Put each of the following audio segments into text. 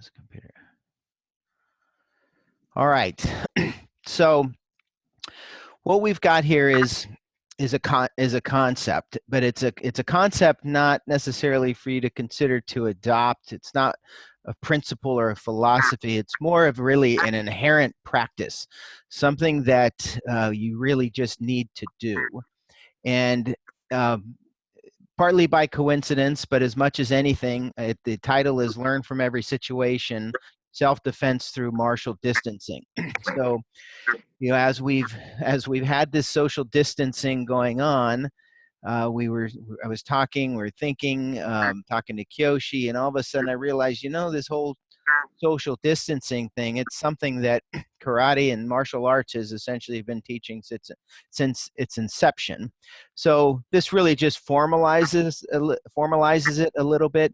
this computer. All right. So what we've got here is a concept, but it's a concept not necessarily for you to consider to adopt. It's not a principle or a philosophy. It's more of really an inherent practice, something that you really just need to do. And partly by coincidence, but as much as anything, the title is Learn from Every Situation, Self-Defense Through Martial Distancing. So, you know, as we've had this social distancing going on, I was talking, we were thinking, talking to Kyoshi, and all of a sudden I realized, you know, this whole social distancing thing, it's something that karate and martial arts has essentially been teaching since its inception. So this really just formalizes it a little bit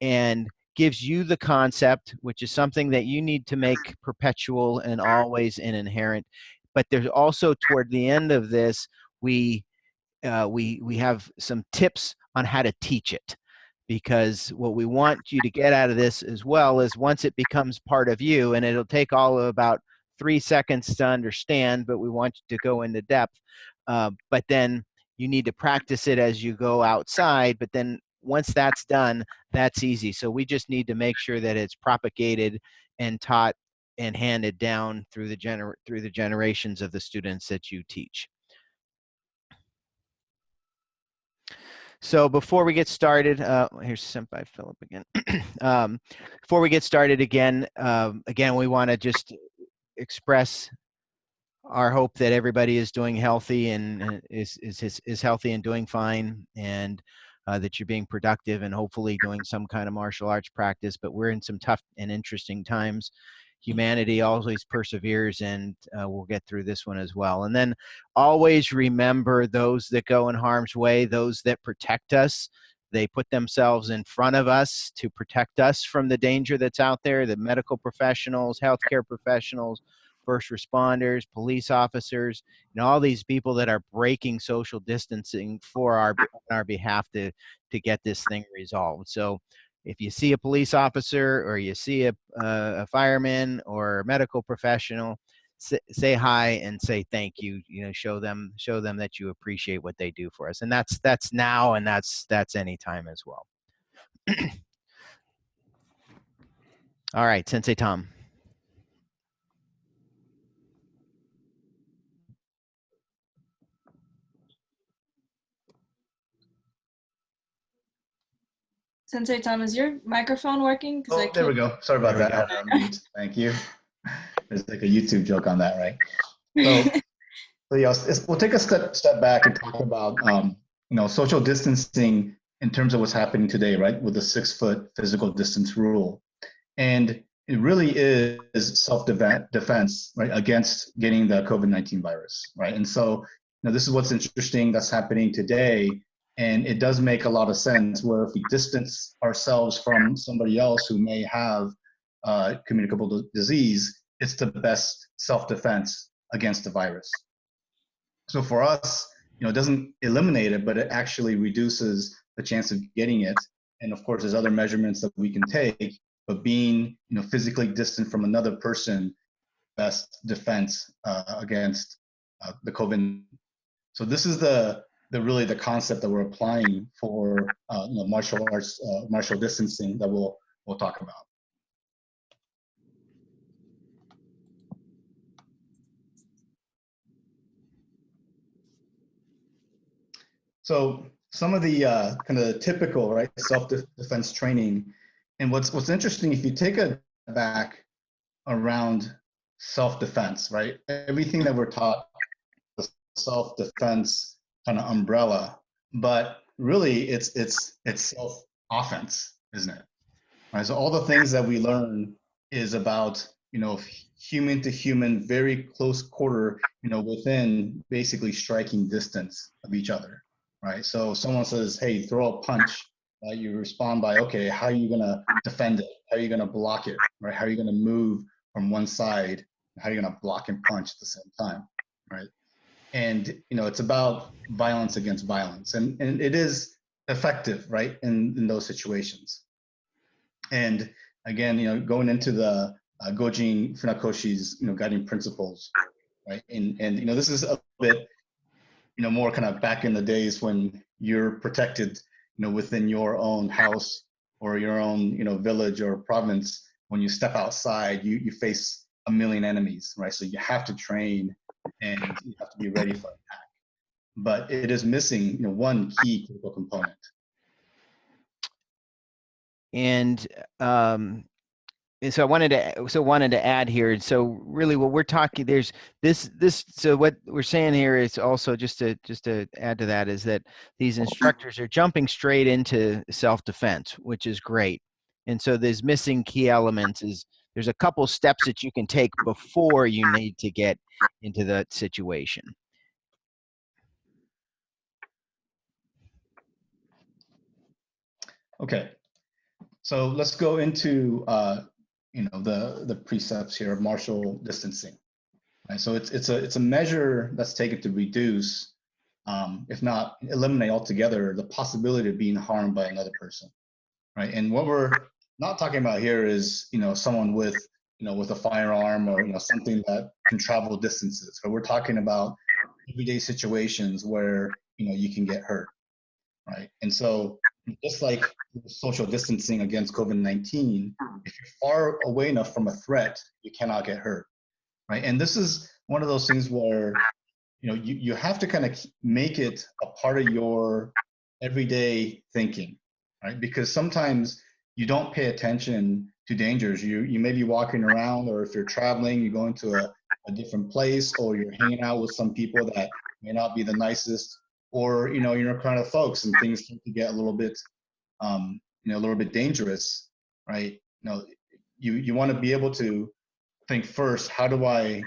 and gives you the concept, which is something that you need to make perpetual and always and inherent. But there's also, toward the end of this, we have some tips on how to teach it, because what we want you to get out of this as well is once it becomes part of you, and it'll take all of about 3 seconds to understand, but we want you to go into depth. But then you need to practice it as you go outside. But then once that's done, that's easy. So we just need to make sure that it's propagated and taught and handed down through the generations of the students that you teach. So before we get started, here's Senpai Philip again. Before we get started again, we want to just express our hope that everybody is doing healthy and is healthy and doing fine, and that you're being productive and hopefully doing some kind of martial arts practice. But we're in some tough and interesting times. Humanity always perseveres, and we'll get through this one as well. And then always remember those that go in harm's way, those that protect us. They put themselves in front of us to protect us from the danger that's out there. The medical professionals, healthcare professionals, first responders, police officers, and all these people that are breaking social distancing for on our behalf to get this thing resolved. So if you see a police officer or you see a fireman or a medical professional, say hi and say thank you. You know, show them that you appreciate what they do for us. And that's now, and that's any time as well. All right, Sensei Tom. Sensei Tom, is your microphone working? Oh, there we go. Sorry about that. Thank you. There's like a YouTube joke on that, right? So yeah, we'll take a step back and talk about you know, social distancing in terms of what's happening today, right? With the 6-foot physical distance rule, and it really is self-defense, right, against getting the COVID-19 virus, right? And so, you know, this is what's interesting that's happening today. And it does make a lot of sense where if we distance ourselves from somebody else who may have communicable disease, it's the best self-defense against the virus. So for us, you know, it doesn't eliminate it, but it actually reduces the chance of getting it. And of course, there's other measurements that we can take, but being, you know, physically distant from another person, best defense against the COVID. So this is really the concept that we're applying for you know, martial arts, martial distancing that we'll talk about. So some of the kind of typical, right, self-defense training, and what's interesting, if you take a back around self-defense, right, everything that we're taught, the self-defense kind of umbrella, but really it's self-offense, isn't it? Right. So all the things that we learn is about, you know, human to human, very close quarter, you know, within basically striking distance of each other, right? So someone says, hey, throw a punch, you respond by, okay, how are you gonna defend it? How are you gonna block it, right? How are you gonna move from one side? How are you gonna block and punch at the same time, right? And, you know, it's about violence against violence, and it is effective, right, in those situations. And again, going into the Gojin Funakoshi's, guiding principles, right? And this is a bit, more kind of back in the days when you're protected, within your own house or your own, village or province. When you step outside, you face a million enemies, right? So you have to train and you have to be ready for attack. But it is missing, one key critical component. And so I wanted to add here. So really, what we're talking there's this. So what we're saying here is also just to add to that is that these instructors are jumping straight into self-defense, which is great. And so there's missing key elements. Is there's a couple steps that you can take before you need to get into that situation. Okay, so let's go into the precepts here of martial distancing. Right? So it's a measure that's taken to reduce, if not eliminate altogether, the possibility of being harmed by another person. Right? And what we're not talking about here is someone with with a firearm or something that can travel distances. So we're talking about everyday situations where you can get hurt. Right? And so just like social distancing against COVID-19, if you're far away enough from a threat, you cannot get hurt, right? And this is one of those things where you have to kind of make it a part of your everyday thinking, right? Because sometimes you don't pay attention to dangers. You may be walking around, or if you're traveling, you go into a different place, or you're hanging out with some people that may not be the nicest, or you're a crowd of folks and things start to get a little bit a little bit dangerous, right? You want to be able to think first, how do I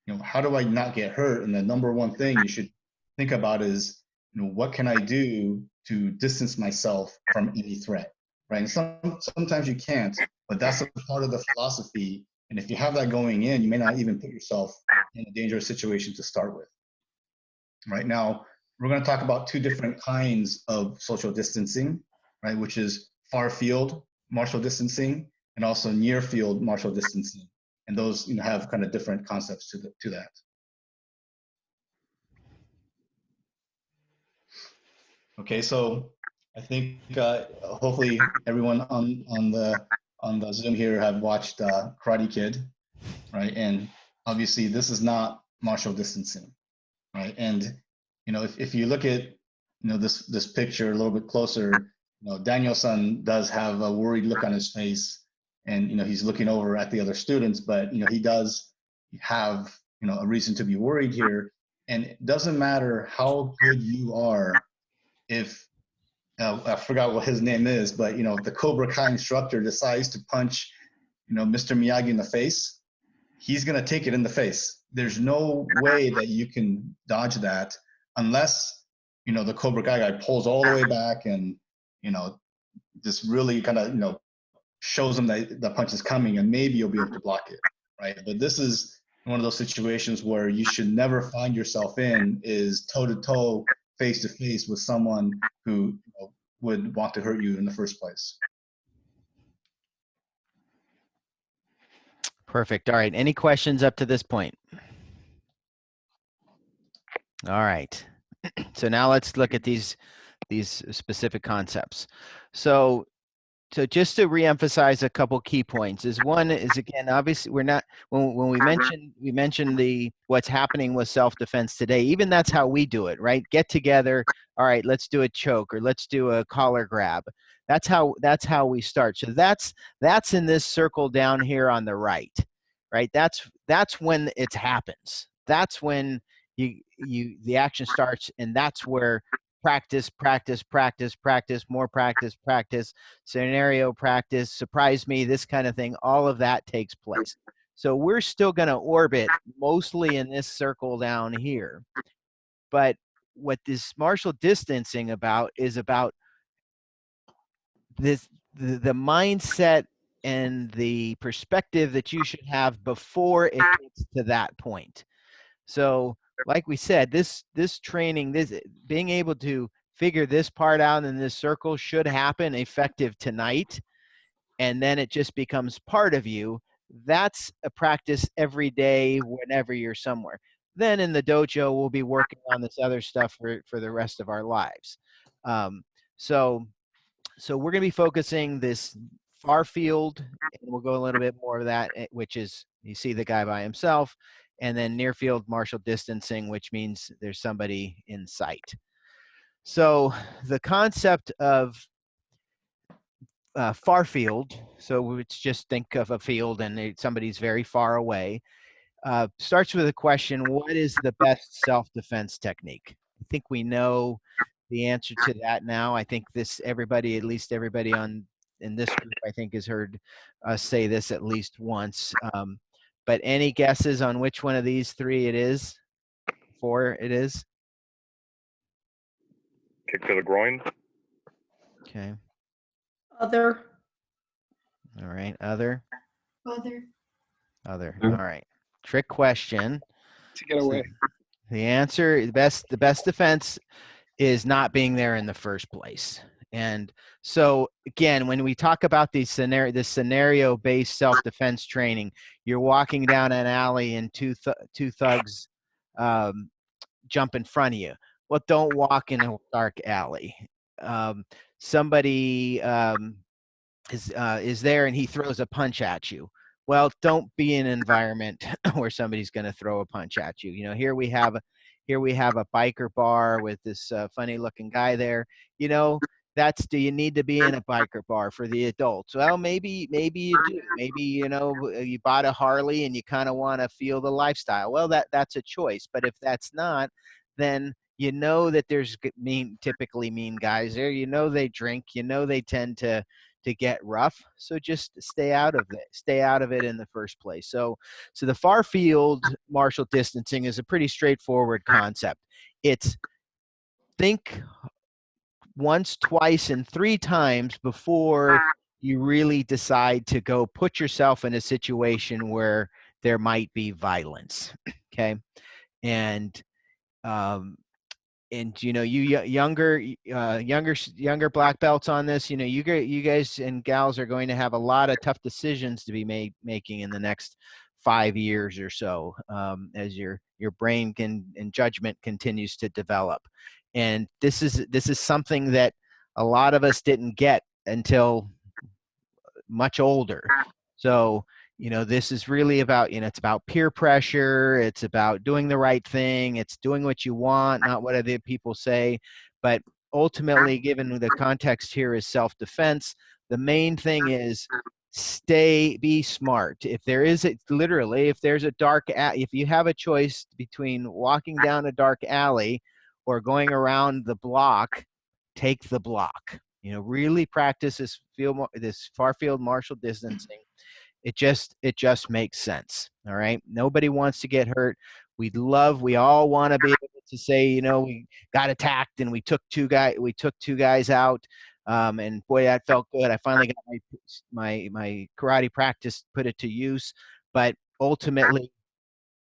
not get hurt? And the number one thing you should think about is what can I do to distance myself from any threat, right? And sometimes you can't, but that's a part of the philosophy. And if you have that going in, you may not even put yourself in a dangerous situation to start with. Right now, we're going to talk about two different kinds of social distancing, right? Which is far field martial distancing and also near field martial distancing. And those have kind of different concepts to that. Okay, so I think hopefully everyone on the Zoom here have watched Karate Kid, right? And obviously this is not martial distancing, right? And if you look at this picture a little bit closer, Daniel-san does have a worried look on his face, and he's looking over at the other students, but he does have a reason to be worried here. And it doesn't matter how good you are, if I forgot what his name is, but if the Cobra Kai instructor decides to punch Mr. Miyagi in the face, he's going to take it in the face. There's no way that you can dodge that unless the Cobra Kai guy pulls all the way back and just really kind of shows him that the punch is coming, and maybe you'll be able to block it, right? But this is one of those situations where you should never find yourself in, is toe to toe, face to face with someone who would want to hurt you in the first place. Perfect. All right. Any questions up to this point? All right. So now let's look at these specific concepts. So just to reemphasize a couple key points is, one is, again, obviously we're not, when we mentioned the what's happening with self-defense today, even that's how we do it, right? Get together, all right, let's do a choke, or let's do a collar grab. That's how we start. So that's in this circle down here on the right, right? That's when it happens. That's when the action starts, and that's where practice, more practice, scenario practice, surprise me, this kind of thing, all of that takes place. So we're still going to orbit mostly in this circle down here. But what this martial distancing is about this, the mindset and the perspective that you should have before it gets to that point. So like we said, this training, being able to figure this part out in this circle should happen effective tonight. and then it just becomes part of you, that's a practice every day whenever you're somewhere. Then in the dojo, we'll be working on this other stuff for the rest of our lives. Um, so we're going to be focusing this far field, and we'll go a little bit more of that, which is you see the guy by himself, and then near field martial distancing, which means there's somebody in sight. So the concept of far field, so let's just think of a field and somebody's very far away, starts with a question: what is the best self-defense technique? I think we know the answer to that now. I think everybody, at least everybody in this group, I think has heard us say this at least once. But any guesses on which one of these three it is? Four it is? Kick to the groin. Okay. Other. All right. Other. Other. All right. Trick question. To get away. The answer, the best defense is not being there in the first place. And so again, when we talk about this scenario-based self-defense training, you're walking down an alley and two thugs jump in front of you. Well, don't walk in a dark alley. Somebody is there and he throws a punch at you. Well, don't be in an environment where somebody's going to throw a punch at you. You know, here we have a biker bar with this funny looking guy there. You know, do you need to be in a biker bar for the adults? Well, maybe you do. Maybe, you know, you bought a Harley and you kind of want to feel the lifestyle. Well, that's a choice. But if that's not, then you know that there's typically mean guys there. You know they drink. You know they tend to get rough, so just stay out of it in the first place. So the far field martial distancing is a pretty straightforward concept. It's think once, twice, and 3 times before you really decide to go put yourself in a situation where there might be violence. Okay. And you know, you younger black belts on this, you know, you guys and gals are going to have a lot of tough decisions to be making in the next 5 years or so, as your brain and judgment continues to develop. And this is something that a lot of us didn't get until much older. So, you know, this is really about, you know, it's about peer pressure. It's about doing the right thing. It's doing what you want, not what other people say. But ultimately, given the context here is self-defense, the main thing is be smart. If there is if there's a if you have a choice between walking down a dark alley or going around the block, take the block. You know, really practice this far field martial distancing. It just makes sense. All right. Nobody wants to get hurt. We all want to be able to say, you know, we got attacked and we took two guys out. And boy, that felt good. I finally got my karate practice, put it to use. But ultimately,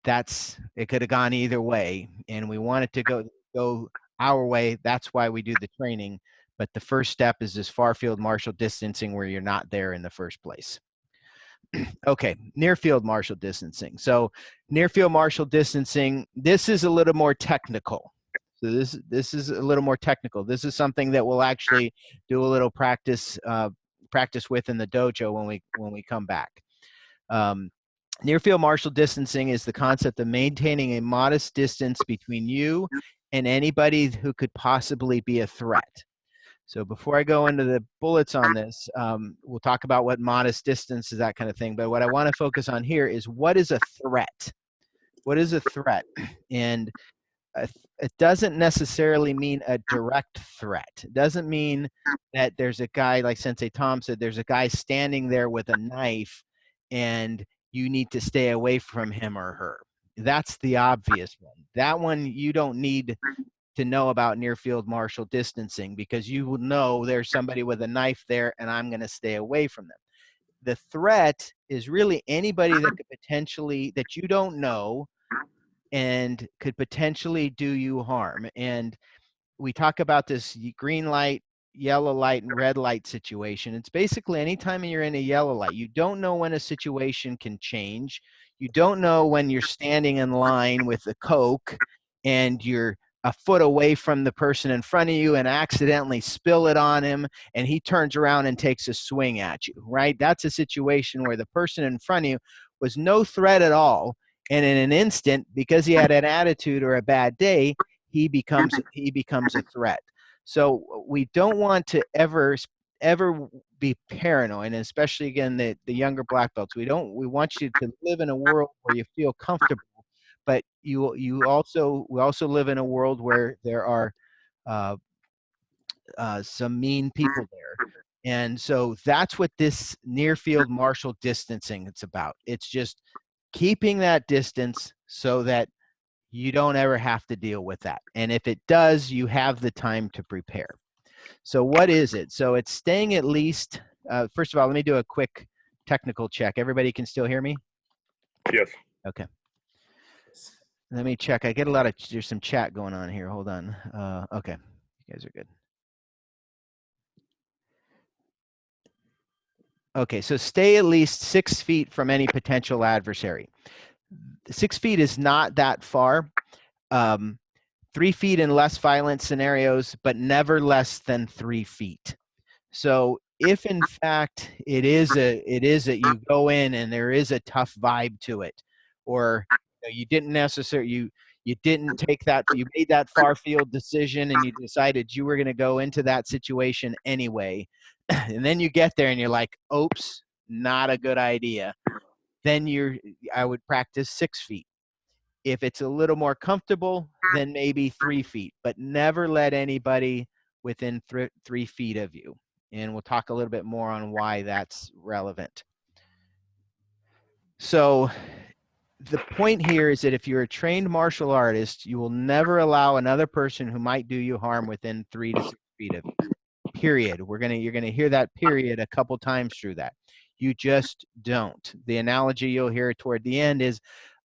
it could have gone either way. And we want it to go our way. That's why we do the training. But the first step is this far field martial distancing where you're not there in the first place. Okay, near field martial distancing. So near field martial distancing, this is a little more technical. So this is a little more technical. This is something that we'll actually do a little practice with in the dojo when we come back. Near field martial distancing is the concept of maintaining a modest distance between you and anybody who could possibly be a threat. So before I go into the bullets on this, we'll talk about what modest distance is, that kind of thing. But what I want to focus on here is what is a threat? What is a threat? And it doesn't necessarily mean a direct threat. It doesn't mean that there's a guy, like Sensei Tom said, there's a guy standing there with a knife and you need to stay away from him or her. That's the obvious one. That one you don't need to know about near field martial distancing, because you will know there's somebody with a knife there and I'm going to stay away from them. The threat is really anybody that could potentially, that you don't know and could potentially do you harm. And we talk about this green light, yellow light and red light situation. It's basically anytime you're in a yellow light, you don't know when a situation can change. You don't know when you're standing in line with a Coke and you're a foot away from the person in front of you and accidentally spill it on him and he turns around and takes a swing at you, right? That's a situation where the person in front of you was no threat at all. And in an instant, because he had an attitude or a bad day, he becomes a threat. So we don't want to ever be paranoid, and especially again the younger black belts. We want you to live in a world where you feel comfortable, but we also live in a world where there are some mean people there. And so that's what this near field martial distancing it's about. It's just keeping that distance so that you don't ever have to deal with that. And if it does, you have the time to prepare. So what is it? So it's staying at least, first of all, let me do a quick technical check. Everybody can still hear me? Yes. Okay. Let me check. I get a lot of, there's some chat going on here. Hold on. Okay. You guys are good. Okay, so stay at least 6 feet from any potential adversary. 6 feet is not that far. 3 feet in less violent scenarios, but never less than 3 feet. So if in fact it is a you go in and there is a tough vibe to it, or you didn't necessarily you didn't take that, you made that far field decision and you decided you were going to go into that situation anyway, and then you get there and you're like, oops, not a good idea. Then I would practice 6 feet. If it's a little more comfortable, then maybe 3 feet, but never let anybody within 3 feet of you. And we'll talk a little bit more on why that's relevant. So the point here is that if you're a trained martial artist, you will never allow another person who might do you harm within 3 to 6 feet of you. Period. You're gonna hear that period a couple times through that. You just don't. The analogy you'll hear toward the end is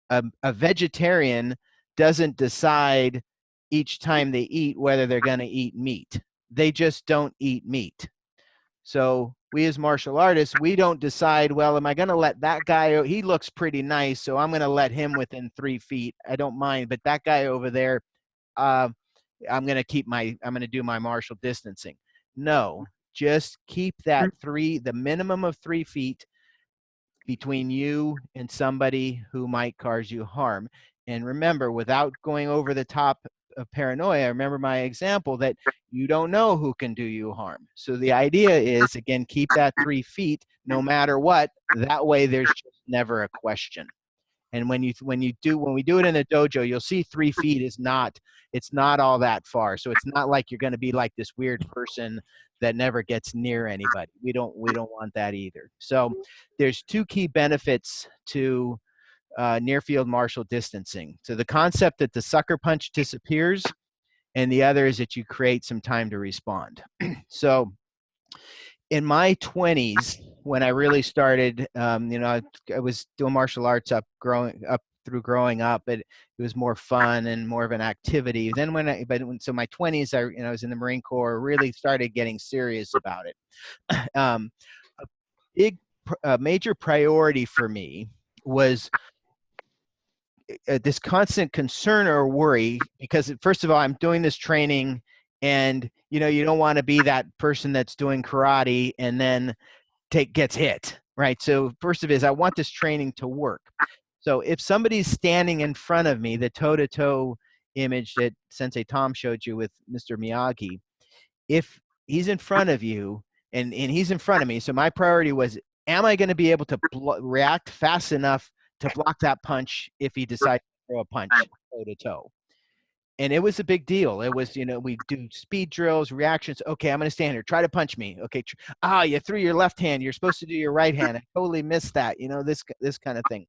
a vegetarian doesn't decide each time they eat whether they're going to eat meat. They just don't eat meat. So we as martial artists, we don't decide, well, am I going to let that guy, he looks pretty nice, so I'm going to let him within 3 feet. I don't mind, but that guy over there, I'm going to do my martial distancing. No, just keep that the minimum of 3 feet between you and somebody who might cause you harm. And remember, without going over the top of paranoia, remember my example that you don't know who can do you harm. So the idea is, again, keep that 3 feet no matter what. That way there's just never a question. And when we do it in a dojo, you'll see 3 feet is it's not all that far. So it's not like you're going to be like this weird person that never gets near anybody. We don't want that either. So there's 2 key benefits to near field martial distancing. So the concept that the sucker punch disappears, and the other is that you create some time to respond. So in my 20s, when I really started, I was doing martial arts growing up, but it was more fun and more of an activity. Then so my 20s, I was in the Marine Corps, really started getting serious about it. A major priority for me was this constant concern or worry, because first of all, I'm doing this training, and you don't want to be that person that's doing karate and then gets hit, right? So first of all, I want this training to work. So if somebody's standing in front of me, the toe-to-toe image that Sensei Tom showed you with Mr. Miyagi, if he's in front of you and he's in front of me, so my priority was, am I going to be able to react fast enough to block that punch if he decides to throw a punch toe-to-toe? And it was a big deal. It was, we do speed drills, reactions. Okay, I'm going to stand here. Try to punch me. Okay. You threw your left hand. You're supposed to do your right hand. I totally missed that. This kind of thing.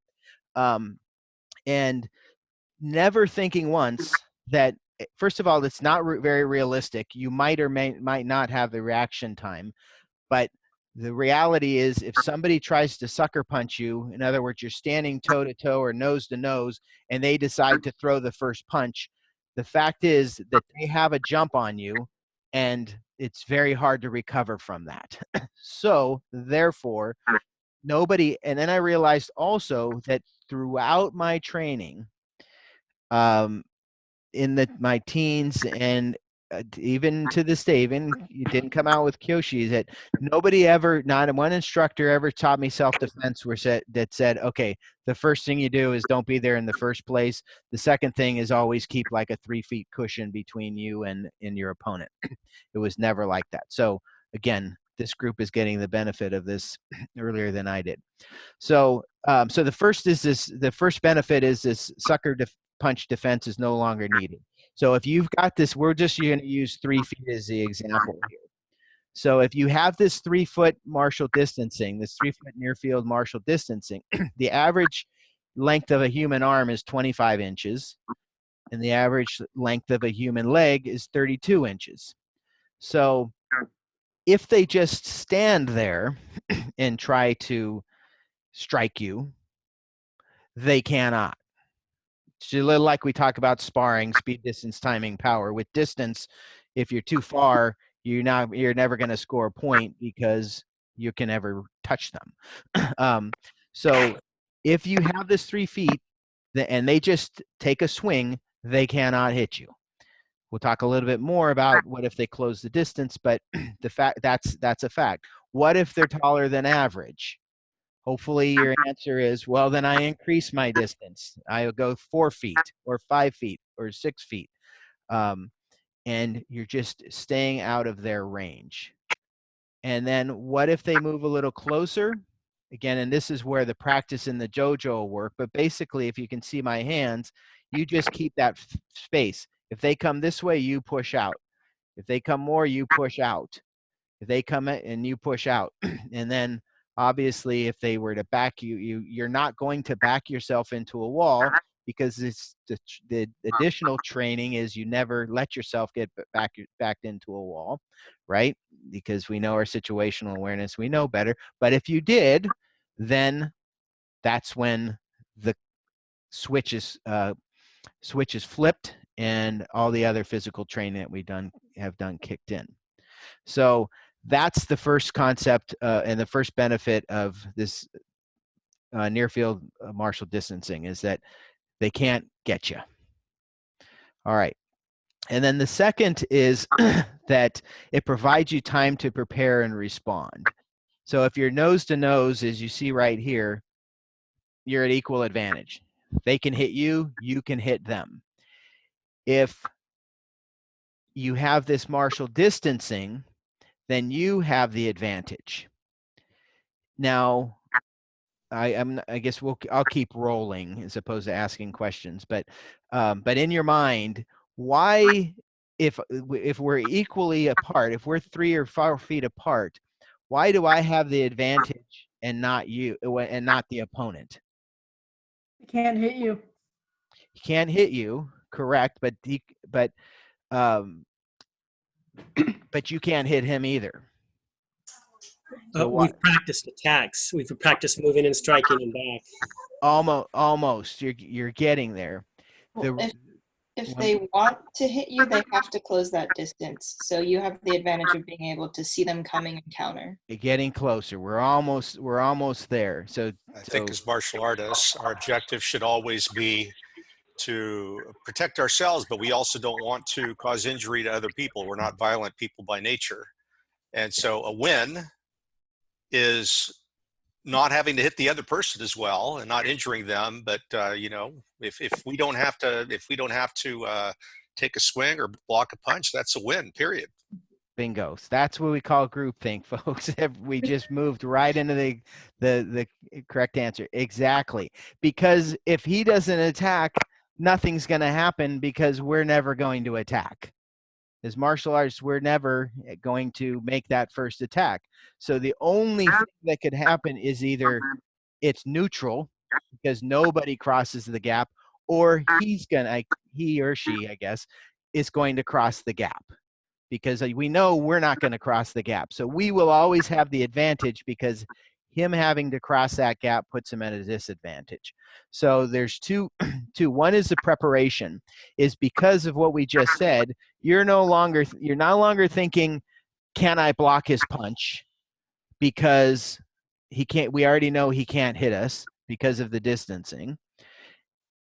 And never thinking once that, first of all, it's not very realistic. You might or might not have the reaction time. But the reality is, if somebody tries to sucker punch you, in other words, you're standing toe-to-toe or nose-to-nose, and they decide to throw the first punch, the fact is that they have a jump on you. and it's very hard to recover from that. So therefore, nobody, and then I realized also that throughout my training, in my teens and even to this day, even you didn't come out with Kyoshi, that nobody ever, not one instructor ever taught me self-defense that said, okay, the first thing you do is don't be there in the first place. The second thing is always keep like a 3 feet cushion between you and your opponent. It was never like that. So again, this group is getting the benefit of this earlier than I did. So, so the first is this. The first benefit is this sucker punch defense is no longer needed. So if you've got this, we're just going to use 3 feet as the example here. So if you have this 3 foot martial distancing, this 3 foot near field martial distancing, the average length of a human arm is 25 inches, and the average length of a human leg is 32 inches. So if they just stand there and try to strike you, they cannot. It's a little like we talk about sparring, speed, distance, timing, power. With distance, if you're too far, you're never going to score a point because you can never touch them. So if you have this 3 feet and they just take a swing, they cannot hit you. We'll talk a little bit more about what if they close the distance, but the fact that's a fact. What if they're taller than average? Hopefully your answer is, well, then I increase my distance. I'll go 4 feet or 5 feet or 6 feet. And you're just staying out of their range. And then what if they move a little closer? Again, and this is where the practice in the JoJo will work. But basically, if you can see my hands, you just keep that space. If they come this way, you push out. If they come more, you push out. If they come in and you push out. And then obviously if they were to back you, you're not going to back yourself into a wall, because it's the additional training is you never let yourself get backed into a wall, right? Because we know our situational awareness, we know better. But if you did, then that's when the switch is flipped and all the other physical training that we have done kicked in. So that's the first concept and the first benefit of this near field martial distancing, is that they can't get you. All right. And then the second is that it provides you time to prepare and respond. So if you're nose to nose, as you see right here, you're at equal advantage. They can hit you, you can hit them. If you have this martial distancing, then you have the advantage. Now, I guess I'll keep rolling as opposed to asking questions, but in your mind, why, if we're equally apart, if we're 3 or 4 feet apart, why do I have the advantage and not you, and not the opponent? He can't hit you. He can't hit you, correct? But you can't hit him either. So We've practiced attacks. We've practiced moving and striking and back. Almost. You're getting there. If they want to hit you, they have to close that distance. So you have the advantage of being able to see them coming and counter. Getting closer. We're almost there. So I think as martial artists, our objective should always be to protect ourselves, but we also don't want to cause injury to other people. We're not violent people by nature. And so a win is not having to hit the other person as well and not injuring them. But you know, if we don't have to take a swing or block a punch, that's a win, period. Bingo. That's what we call groupthink, folks. We just moved right into the correct answer. Exactly. Because if he doesn't attack, nothing's going to happen, because we're never going to attack. As martial artists, we're never going to make that first attack. So the only thing that could happen is either it's neutral, because nobody crosses the gap, or he or she, I guess, is going to cross the gap, because we know we're not going to cross the gap. So we will always have the advantage because him having to cross that gap puts him at a disadvantage. So there's two. One is the preparation, is because of what we just said. You're no longer thinking, can I block his punch? Because he can't. We already know he can't hit us because of the distancing.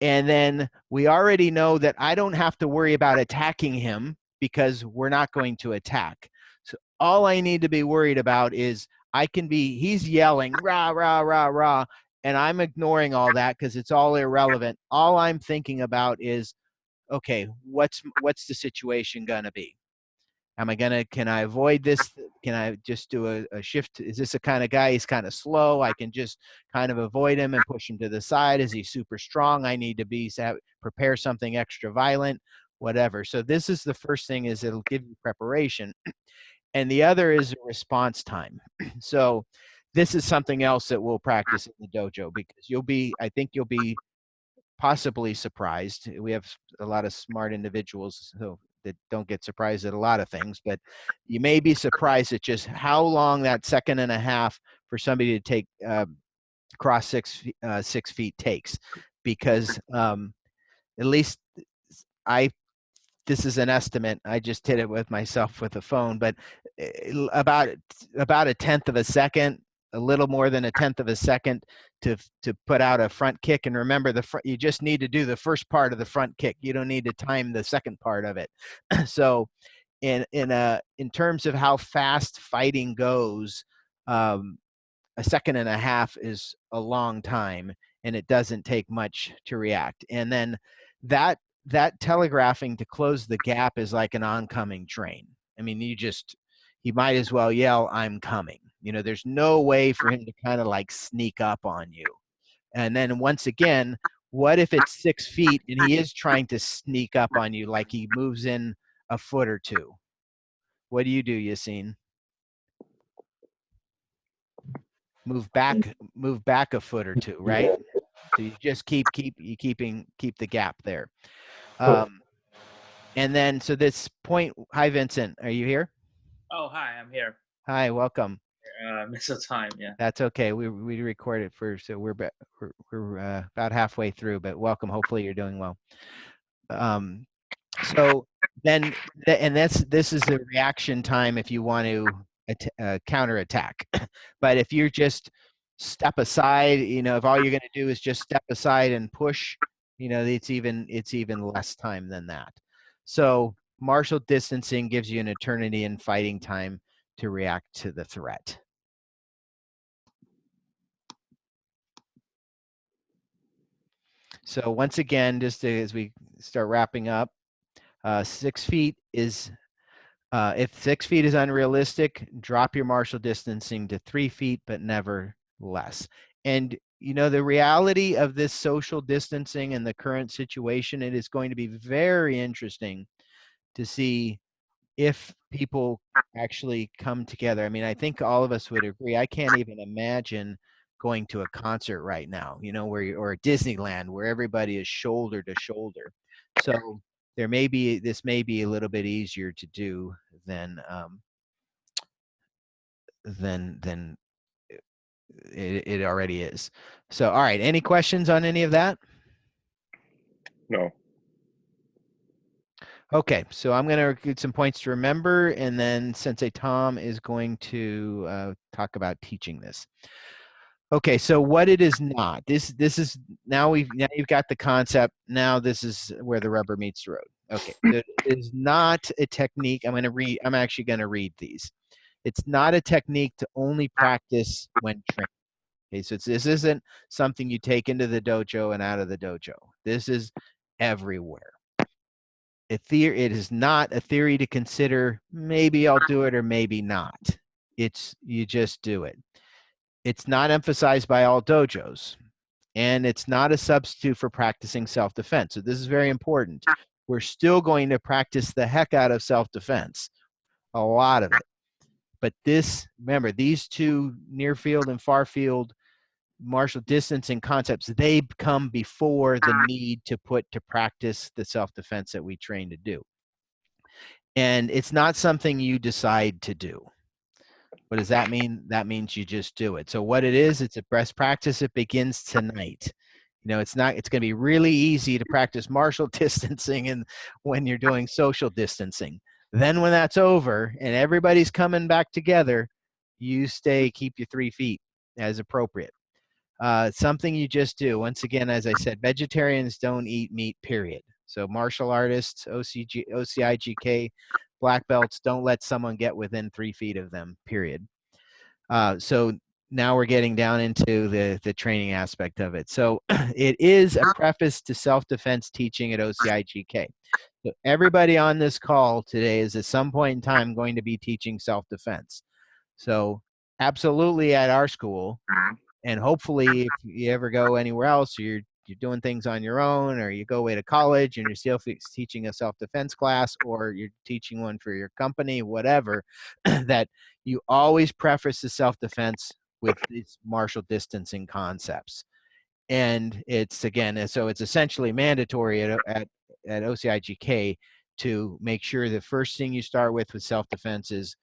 And then we already know that I don't have to worry about attacking him because we're not going to attack. So all I need to be worried about is he's yelling, rah, rah, rah, rah, and I'm ignoring all that because it's all irrelevant. All I'm thinking about is, okay, what's the situation gonna be? Can I avoid this? Can I just do a shift? Is this the kind of guy, he's kind of slow, I can just kind of avoid him and push him to the side? Is he super strong? I need to prepare something extra violent, whatever. So this is the first thing, is it'll give you preparation. And the other is response time. So this is something else that we'll practice in the dojo, because I think you'll be possibly surprised. We have a lot of smart individuals that don't get surprised at a lot of things, but you may be surprised at just how long that 1.5 seconds for somebody to take cross 6 feet takes, because at least this is an estimate. I just did it with myself with the phone, but about 1/10 of a second, a little more than 1/10 of a second to put out a front kick. And remember, you just need to do the first part of the front kick. You don't need to time the second part of it. So in terms of how fast fighting goes, 1.5 seconds is a long time, and it doesn't take much to react. And then that telegraphing to close the gap is like an oncoming train. I mean, you might as well yell, "I'm coming." There's no way for him to kind of like sneak up on you. And then once again, what if it's 6 feet and he is trying to sneak up on you, like he moves in a foot or two? What do, Yassine? Move back a foot or two, right? So you just keep the gap there. And then, so this point, hi, Vincent, are you here? Oh, hi, I'm here. Hi, welcome. Missed the time, yeah. That's okay. We recorded so we're about halfway through, but welcome. Hopefully you're doing well. So then, and this is the reaction time if you want to counterattack. But if you're just step aside, if all you're going to do is just step aside and push, it's even less time than that. So martial distancing gives you an eternity in fighting time to react to the threat. So once again, just as we start wrapping up, 6 feet is, if 6 feet is unrealistic, drop your martial distancing to 3 feet, but never less. And the reality of this social distancing and the current situation, it is going to be very interesting to see if people actually come together. I mean, I think all of us would agree. I can't even imagine going to a concert right now, or a Disneyland where everybody is shoulder to shoulder. So this may be a little bit easier to do than it already is. So, all right, any questions on any of that? No. Okay, so I'm going to get some points to remember, and then Sensei Tom is going to talk about teaching this. Okay, so what it is not. This is now you've got the concept. Now this is where the rubber meets the road. Okay, it is not a technique. I'm actually going to read these. It's not a technique to only practice when training. Okay, so this isn't something you take into the dojo and out of the dojo. This is everywhere. It is not a theory to consider, maybe I'll do it or maybe not. You just do it. It's not emphasized by all dojos, and it's not a substitute for practicing self-defense. So this is very important. We're still going to practice the heck out of self-defense, a lot of it. But remember, these two near field and far field martial distancing concepts, they come before the need to put to practice the self-defense that we train to do. And it's not something you decide to do. What does that mean? That means you just do it. So what it is, it's a best practice. It begins tonight. It's going to be really easy to practice martial distancing and when you're doing social distancing. Then when that's over and everybody's coming back together, you keep your 3 feet as appropriate. Something you just do. Once again, as I said, vegetarians don't eat meat, period. So martial artists, OCIGK, black belts, don't let someone get within 3 feet of them, period. So now we're getting down into the training aspect of it. So it is a preface to self-defense teaching at OCIGK. So everybody on this call today is at some point in time going to be teaching self-defense. So absolutely at our school, and hopefully if you ever go anywhere else, you're doing things on your own, or you go away to college and you're still teaching a self-defense class, or you're teaching one for your company, whatever, that you always preface the self-defense with these martial distancing concepts. And it's essentially mandatory at OCIGK to make sure the first thing you start with self-defense is,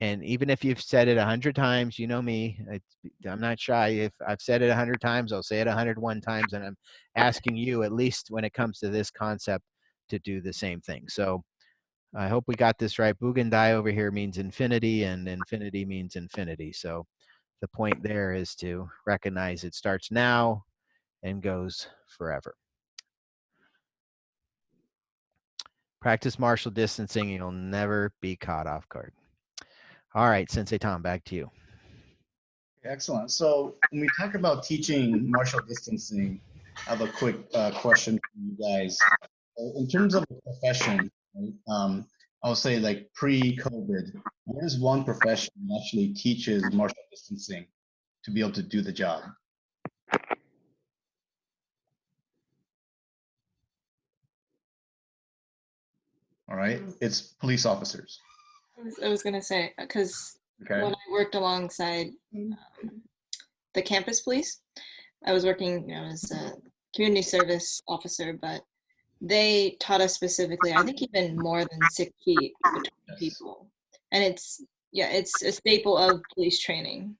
and even if you've said it 100 times, you know me, I'm not shy. If I've said it 100 times, I'll say it 101 times. And I'm asking you, at least when it comes to this concept, to do the same thing. So I hope we got this right. Bugandai over here means infinity, and infinity means infinity. So the point there is to recognize it starts now and goes forever. Practice martial distancing. You'll never be caught off guard. All right, Sensei Tom, back to you. Excellent. So when we talk about teaching martial distancing, I have a quick question for you guys. In terms of the profession, right, I'll say like pre-COVID, what is one profession that actually teaches martial distancing to be able to do the job? All right, it's police officers. I was going to say, because Okay. when I worked alongside the campus police, I was working, as a community service officer, but they taught us specifically, I think even more than 6 feet between Yes. people. And it's a staple of police training.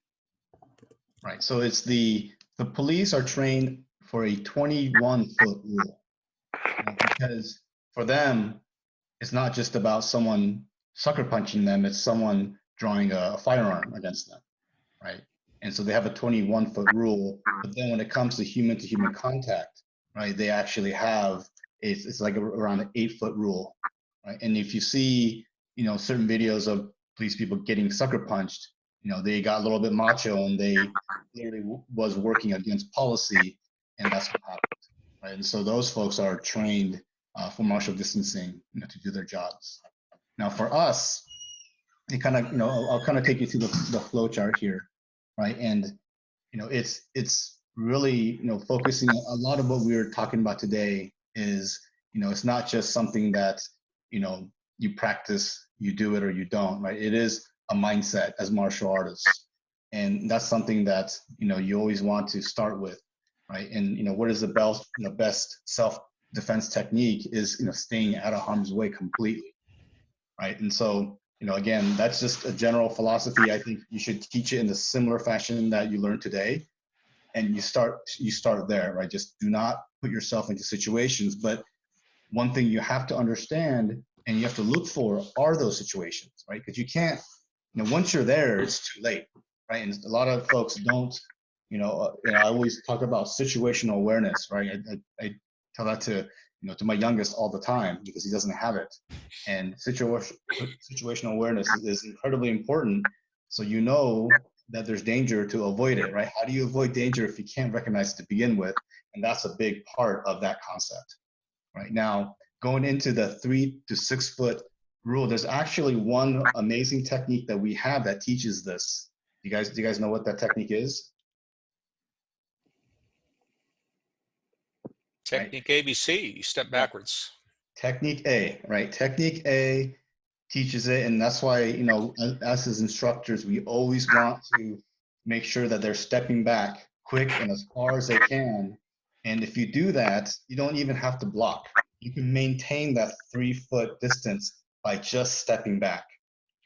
Right. So it's the police are trained for a 21-foot rule, because for them, it's not just about someone sucker punching them, it's someone drawing a firearm against them, right? And so they have a 21-foot rule, but then when it comes to human contact, right, they actually have, it's like around an 8-foot rule, right? And if you see, certain videos of police people getting sucker punched, they got a little bit macho and they literally was working against policy, and that's what happened, right? And so those folks are trained for martial distancing, to do their jobs. Now for us, it kind of, I'll kind of take you through the flow chart here, right? And it's really, focusing a lot of what we were talking about today is, it's not just something that, you practice, you do it or you don't, right? It is a mindset as martial artists. And that's something that, you always want to start with, right? And, what is the best self-defense technique is, staying out of harm's way completely, right? And so, again, that's just a general philosophy. I think you should teach it in the similar fashion that you learned today. And you start there, right? Just do not put yourself into situations. But one thing you have to understand and you have to look for are those situations, right? Because you can't, once you're there, it's too late, right? And a lot of folks don't, I always talk about situational awareness, right? I tell that to my youngest all the time because he doesn't have it. And situational awareness is incredibly important. So that there's danger to avoid it, right? How do you avoid danger if you can't recognize it to begin with? And that's a big part of that concept. Right now, going into the 3 to 6 foot rule, there's actually one amazing technique that we have that teaches this. Do you guys know what that technique is? Technique ABC, you step backwards. Technique A, right? Technique A teaches it, and that's why, us as instructors, we always want to make sure that they're stepping back quick and as far as they can. And if you do that, you don't even have to block. You can maintain that 3 foot distance by just stepping back,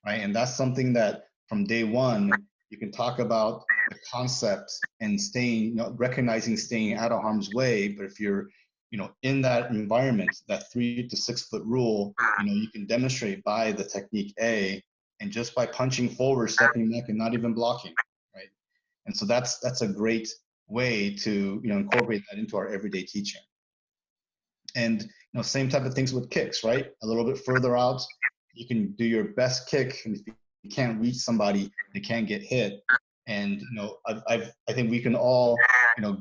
right? And that's something that from day one, you can talk about the concept and staying, recognizing staying out of harm's way. But if you're, in that environment, that 3 to 6 foot rule, you can demonstrate by the technique A, and just by punching forward, stepping back, and not even blocking, right? And so that's a great way to incorporate that into our everyday teaching. And same type of things with kicks, right? A little bit further out, you can do your best kick, and if you can't reach somebody, they can't get hit. And I think we can all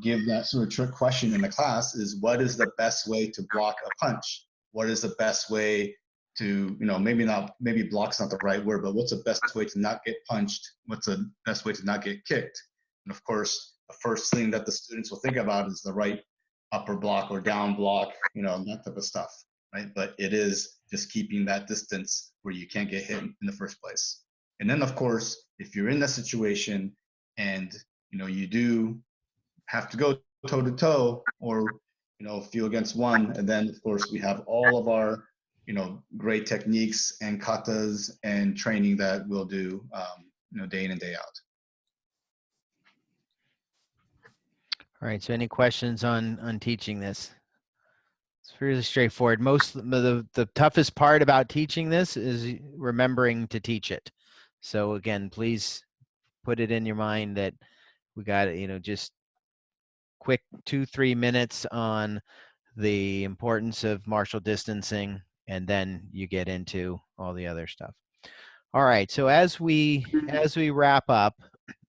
give that sort of trick question in the class: is what is the best way to block a punch? What is the best way to maybe block's not the right word, but what's the best way to not get punched? What's the best way to not get kicked? And of course, the first thing that the students will think about is the right upper block or down block, that type of stuff, right? But it is just keeping that distance where you can't get hit in the first place. And then, of course, if you're in that situation and you do have to go toe to toe or feel against one, and then of course we have all of our great techniques and katas and training that we'll do day in and day out. All right. So any questions on teaching this? It's really straightforward. The toughest part about teaching this is remembering to teach it. So again, please put it in your mind that we got just quick 2-3 minutes on the importance of martial distancing, and then you get into all the other stuff. All right. So as we wrap up,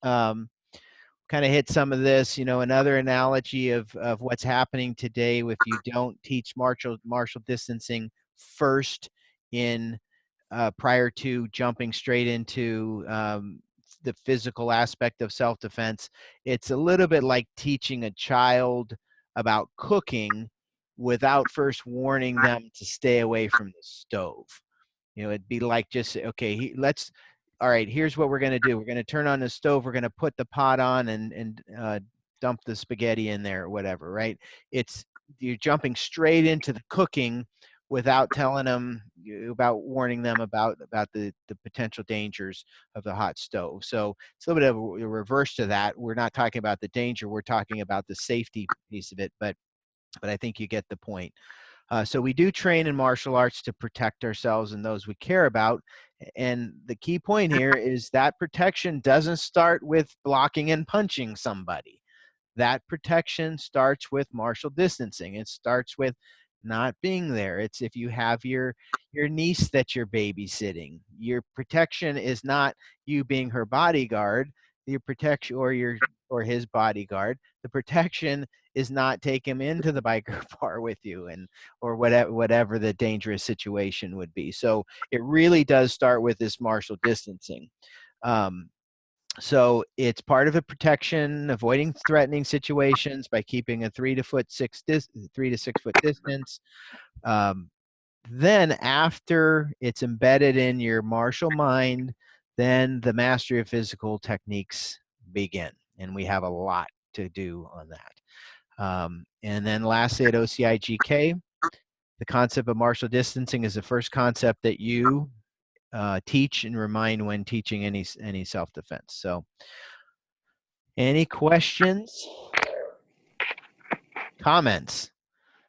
kind of hit some of this, another analogy of what's happening today if you don't teach martial distancing first in prior to jumping straight into the physical aspect of self-defense. It's a little bit like teaching a child about cooking without first warning them to stay away from the stove. It'd be like just, okay, all right, here's what we're going to do. We're going to turn on the stove. We're going to put the pot on and dump the spaghetti in there or whatever, right? You're jumping straight into the cooking without telling them, about warning them about the potential dangers of the hot stove. So it's a little bit of a reverse to that. We're not talking about the danger. We're talking about the safety piece of it, but I think you get the point. So we do train in martial arts to protect ourselves and those we care about. And the key point here is that protection doesn't start with blocking and punching somebody. That protection starts with martial distancing. It starts with not being there. It's if you have your niece that you're babysitting, your protection is not you being her bodyguard. Your protection or his bodyguard. The protection is not take him into the biker bar with you or whatever the dangerous situation would be. So it really does start with this martial distancing. So it's part of a protection, avoiding threatening situations by keeping a 3 to 6 foot distance. Then after it's embedded in your martial mind, then the mastery of physical techniques begin. And we have a lot to do on that. And then lastly at OCIGK, the concept of martial distancing is the first concept that you teach and remind when teaching any self-defense. So any questions, comments,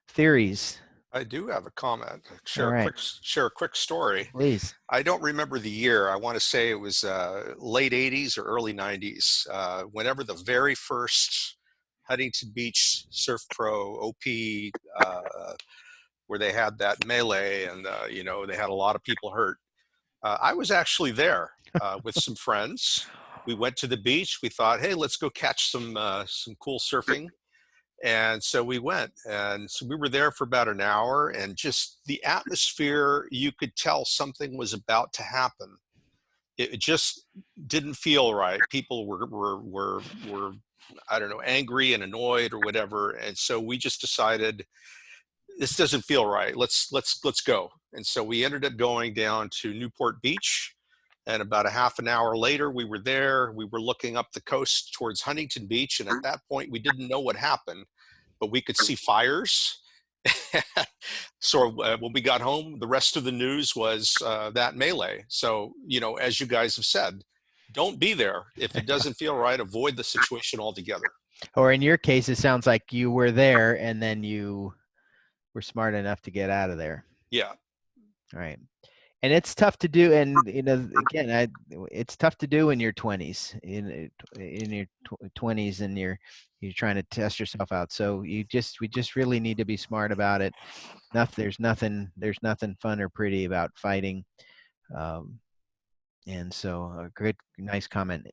theories? I do have a comment. All right. Share a quick story. Please. I don't remember the year. I want to say it was late 80s or early 90s. Whenever the very first Huntington Beach Surf Pro OP, where they had that melee and they had a lot of people hurt. I was actually there with some friends. We went to the beach. We thought, hey, let's go catch some cool surfing. And so we went, and so we were there for about an hour, and just the atmosphere, you could tell something was about to happen. It just didn't feel right. People were I don't know, angry and annoyed or whatever. And so we just decided, this doesn't feel right. Let's go. And so we ended up going down to Newport Beach. And about a half an hour later, we were there. We were looking up the coast towards Huntington Beach. And at that point, we didn't know what happened, but we could see fires. So when we got home, the rest of the news was that melee. So, as you guys have said, don't be there. If it doesn't feel right, avoid the situation altogether. Or in your case, it sounds like you were there and then you were smart enough to get out of there. Yeah. Right. And it's tough to do. And, again, it's tough to do in your 20s, in your 20s, and you're trying to test yourself out. So we just really need to be smart about it. There's nothing fun or pretty about fighting. And so a nice comment.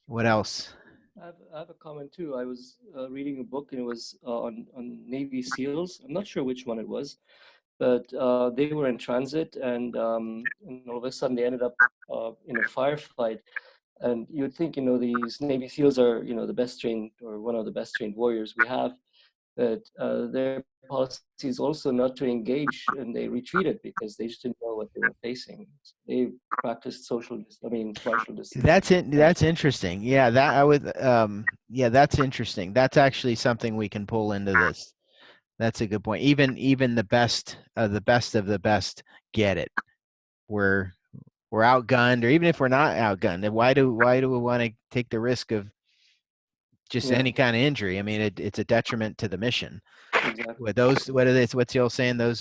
What else? I have a comment too. I was reading a book and it was on Navy SEALs. I'm not sure which one it was, but they were in transit and all of a sudden they ended up in a firefight. And you would think, these Navy SEALs are, the best trained or one of the best trained warriors we have, but their policy is also not to engage, and they retreated because they just didn't know what they were facing. They practiced martial distance. That's interesting. Yeah, that's interesting. That's actually something we can pull into this. That's a good point. Even the best of the best get it. We're outgunned, or even if we're not outgunned, why do we want to take the risk of just any kind of injury? I mean, it's a detriment to the mission. Exactly. What's the old saying? Those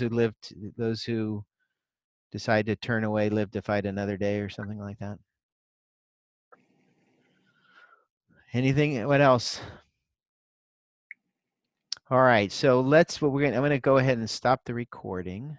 who decide to turn away live to fight another day, or something like that. Anything? What else? All right. So I'm going to go ahead and stop the recording.